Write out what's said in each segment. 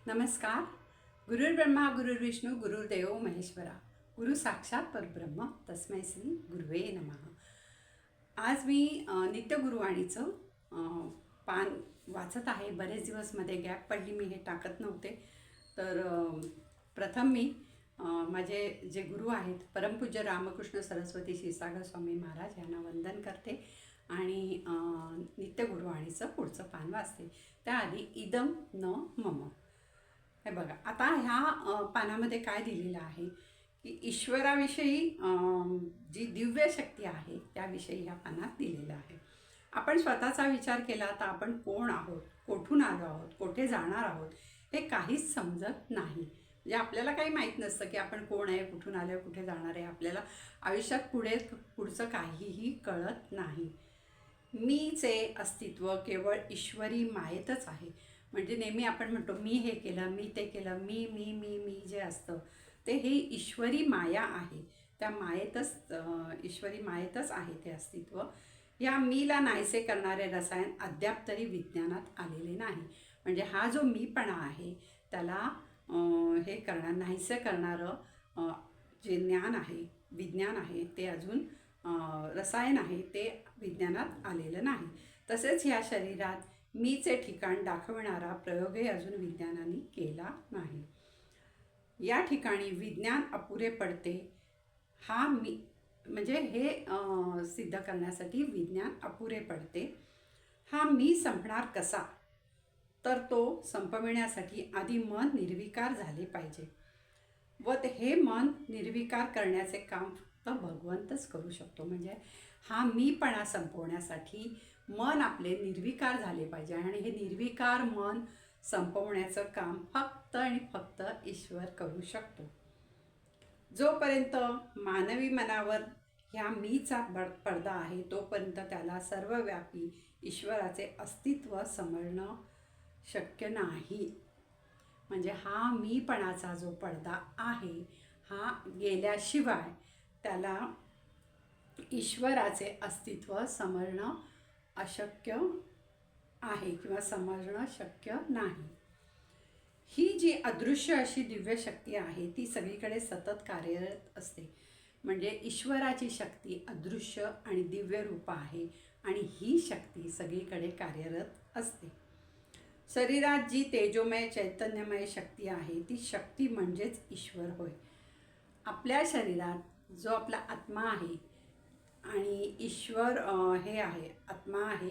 नमस्कार. गुरुर्ब्रह्मा गुरुर्विष्णू गुरुर्देव महेश्वरा. गुरु साक्षात परब्रह्म तस्मै श्री गुरुवे नमः. आज मी नित्यगुरुवाणीचं पान वाचत आहे. बरेच दिवस मध्ये गॅप पडली, मी हे टाकत नव्हते. तर प्रथम मी माझे जे गुरु आहेत परमपूज्य रामकृष्ण सरस्वती क्षीरसागर स्वामी महाराज यांना वंदन करते आणि नित्यगुरुवाणीचं पुढचं पान वाचते. त्याआधी इदम न मम. हे बघा, आता ह्या पानामध्ये काय दिलेलं आहे की ईश्वराविषयी जी दिव्य शक्ती आहे त्याविषयी ह्या पानात दिलेलं आहे. आपण स्वतःचा विचार केला तर आपण कोण आहोत, कुठून आलो आहोत, कुठे जाणार आहोत हे काहीच समजत नाही. म्हणजे आपल्याला काही माहीत नसतं की आपण कोण आहे, कुठून आलो आहे, कुठे जाणार आहे. आपल्याला आयुष्यात पुढचं काहीही कळत नाही. मीचे अस्तित्व केवळ ईश्वरी मायेतच आहे. म्हणजे नेहमी आपण म्हणतो मी हे केलं, मी ते केलं, मी मी मी मी जे असतं ते हे ईश्वरी माया आहे. त्या मायेतच ईश्वरी मायेतच आहे ते अस्तित्व. या मीला नाहीसे करणारे रसायन अद्याप तरी विज्ञानात आलेले नाही. म्हणजे हा जो मीपणा आहे त्याला हे नाहीसे करणारं जे ज्ञान आहे, विज्ञान आहे, ते अजून रसायन आहे ते विज्ञानात आलेलं नाही. तसेच ह्या शरीरात मीचे ठिकाण दाखवणारा प्रयोगही अजून विज्ञानाने केला नाही. या ठिकाणी विज्ञान अपुरे पडते. हा मी म्हणजे हे सिद्ध करण्यासाठी विज्ञान अपुरे पडते. हा मी संपणार कसा? तर तो संपविण्यासाठी आधी मन निर्विकार झाले पाहिजे व हे मन निर्विकार करण्याचे काम फक्त भगवंतच करू शकतो. म्हणजे हा मीपणा संपवण्यासाठी मन आपले निर्विकार झाले पाहिजे आणि हे निर्विकार मन संपवण्याचं काम फक्त आणि फक्त ईश्वर करू शकतो. जोपर्यंत मानवी मनावर ह्या मीचा पडदा आहे तोपर्यंत त्याला सर्वव्यापी ईश्वराचे अस्तित्व समजणं शक्य नाही. म्हणजे हा मीपणाचा जो पडदा आहे हा गेल्याशिवाय त्याला ईश्वराचे अस्तित्व समजणं अशक्य आहे किंवा समजणं शक्य नाही. ही जी अदृश्य अशी दिव्य शक्ती आहे ती सगळीकडे सतत कार्यरत असते. म्हणजे ईश्वराची शक्ती अदृश्य आणि दिव्य रूप आहे आणि ही शक्ती सगळीकडे कार्यरत असते. शरीरात जी तेजोमय चैतन्यमय शक्ती आहे ती शक्ती म्हणजेच ईश्वर होय. आपल्या शरीरात जो आपला आत्मा आहे आणि ईश्वर हे आहे, आत्मा आहे,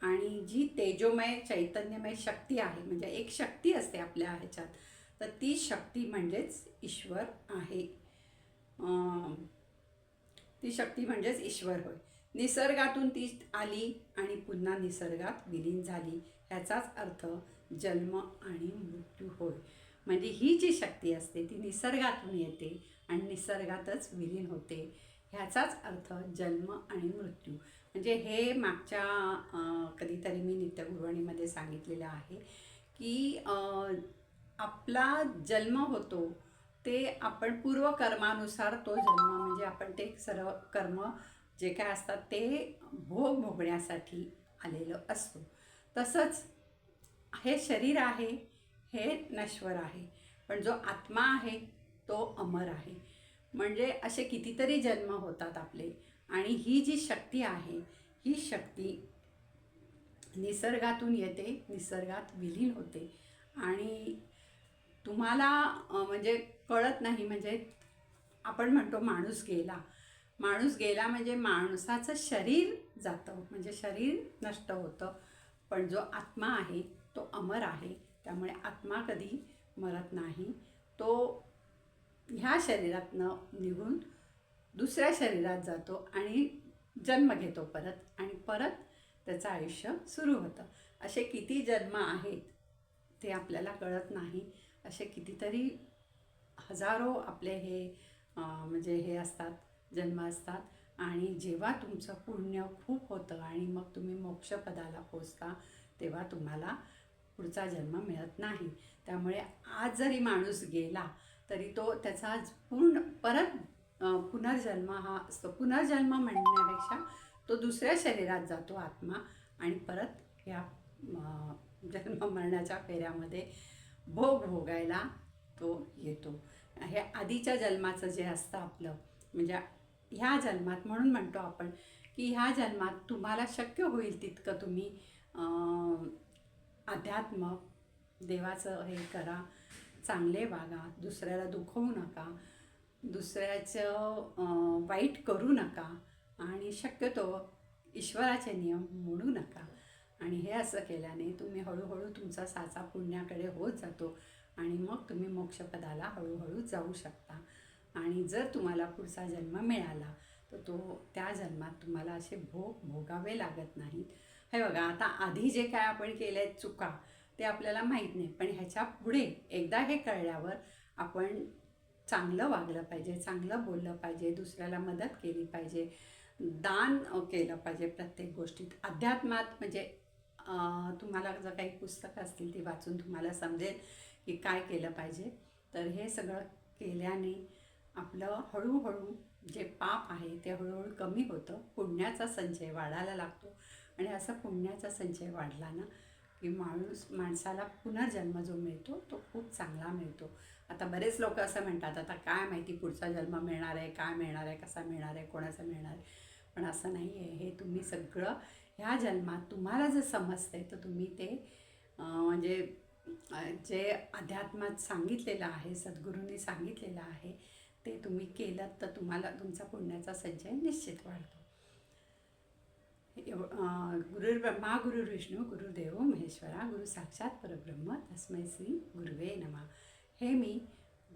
आणि जी तेजोमय चैतन्यमय शक्ती आहे म्हणजे एक शक्ती असते आपल्या ह्याच्यात, तर ती शक्ती म्हणजेच ईश्वर आहे. ती शक्ती म्हणजेच ईश्वर होय. निसर्गातून ती आली आणि पुन्हा निसर्गात विलीन झाली. ह्याचाच अर्थ जन्म आणि मृत्यू होय. म्हणजे ही जी शक्ती असते ती निसर्गातून येते आणि निसर्गातच विलीन होते. ह्याचाच अर्थ जन्म आणि मृत्यू. म्हणजे हे मागच्या कधीतरी मी नित्यगुरुवाणीमध्ये सांगितलेलं आहे की आपला जन्म होतो ते आपण पूर्वकर्मानुसार तो जन्म म्हणजे आपण ते सर्व कर्म जे काय असतात ते भोगण्यासाठी आलेलं असतो. तसंच हे शरीर आहे हे नश्वर आहे, पण जो आत्मा आहे तो अमर आहे. म्हणजे असे कितीतरी जन्म होतात आपले आणि ही जी शक्ती आहे ही शक्ती निसर्गातून येते, निसर्गात विलीन होते आणि तुम्हाला म्हणजे कळत नाही. म्हणजे आपण म्हणतो माणूस गेला म्हणजे माणसाचं शरीर जातं, म्हणजे शरीर नष्ट होतं, पण जो आत्मा आहे तो अमर आहे. त्यामुळे आत्मा कधी मरत नाही. तो ह्या शरीरातनं निघून दुसऱ्या शरीरात जातो आणि जन्म घेतो परत आणि परत त्याचं आयुष्य सुरू होतं. असे किती जन्म आहेत ते आपल्याला कळत नाही. असे कितीतरी हजारो आपले हे म्हणजे हे असतात, जन्म असतात. आणि जेव्हा तुमचं पुण्य खूप होतं आणि मग तुम्ही मोक्षपदाला पोचता तेव्हा तुम्हाला पुढचा जन्म मिळत नाही. त्यामुळे आज जरी माणूस गेला तरी तो त्याचा परत पुनर्जन्म हा असतो. पुनर्जन्म म्हणण्यापेक्षा तो दुसऱ्या शरीरात जातो आत्मा आणि परत ह्या जन्म मरणाच्या फेऱ्यामध्ये भोग भोगायला तो येतो. हे आधीच्या जन्माचं जे असतं आपलं, म्हणजे ह्या जन्मात म्हणून म्हणतो आपण की ह्या जन्मात तुम्हाला शक्य होईल तितकं तुम्ही अध्यात्म देवाचं हे करा, चांगले वागा, दुसऱ्याला दुखवू नका, दुसऱ्याचं वाईट करू नका आणि शक्यतो ईश्वराचे नियम मोडू नका. आणि हे असं केल्याने तुम्ही हळूहळू तुमचा साचा पुण्याकडे होत जातो आणि मग तुम्ही मोक्षपदाला हळूहळू जाऊ शकता. आणि जर तुम्हाला पुढचा जन्म मिळाला तर तो त्या जन्मात तुम्हाला असे भोग भोगावे लागत नाहीत. हे बघा, आता आधी जे काय आपण केलं आहे चुका ते आपल्याला माहीत नाही, पण ह्याच्या पुढे एकदा हे कळल्यावर आपण चांगलं वागलं पाहिजे, चांगलं बोललं पाहिजे, दुसऱ्याला मदत केली पाहिजे, दान केलं पाहिजे प्रत्येक गोष्टीत. अध्यात्मात म्हणजे तुम्हाला जर काही पुस्तकं असतील ती वाचून तुम्हाला समजेल की काय केलं पाहिजे. तर हे सगळं केल्याने आपलं हळूहळू जे पाप आहे ते हळूहळू कमी होतं, पुण्याचा संचय वाढायला लागतो. आणि असा पुण्याचा संचय वाढला ना की माणसाला पुनर्जन्म जो मिळतो तो खूप चांगला मिळतो. आता बरेच लोक असं म्हणतात, आता काय माहिती पुढचा जन्म मिळणार आहे, काय मिळणार आहे, कसा मिळणार आहे, कोणाचा मिळणार आहे. पण असं नाही आहे. हे तुम्ही सगळं ह्या जन्मात तुम्हाला जर समजते तर तुम्ही ते म्हणजे जे अध्यात्मात सांगितलेलं आहे, सद्गुरूंनी सांगितलेलं आहे ते तुम्ही केलं तर तुम्हाला तुमचा पुण्याचा संचय निश्चित वाढतो. गुरुर्ब्रह्मा गुरुर्विष्णू गुरुदेव महेश्वरा, गुरु साक्षात परब्रह्म तस्मै श्री गुरुवे नमः. हे मी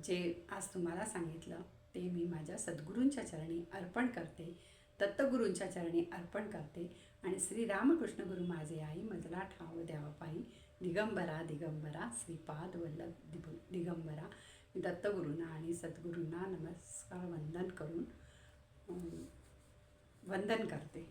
जे आज तुम्हाला सांगितलं ते मी माझ्या सद्गुरूंच्या चरणी अर्पण करते, दत्तगुरूंच्या चरणी अर्पण करते. आणि श्री रामकृष्ण गुरु माझे आई मजला ठाव द्यावा पायी, दिगंबरा दिगंबरा श्रीपाद वल्लभ दिगंबरा. मी दत्तगुरूंना आणि सद्गुरूंना नमस्कार वंदन करते.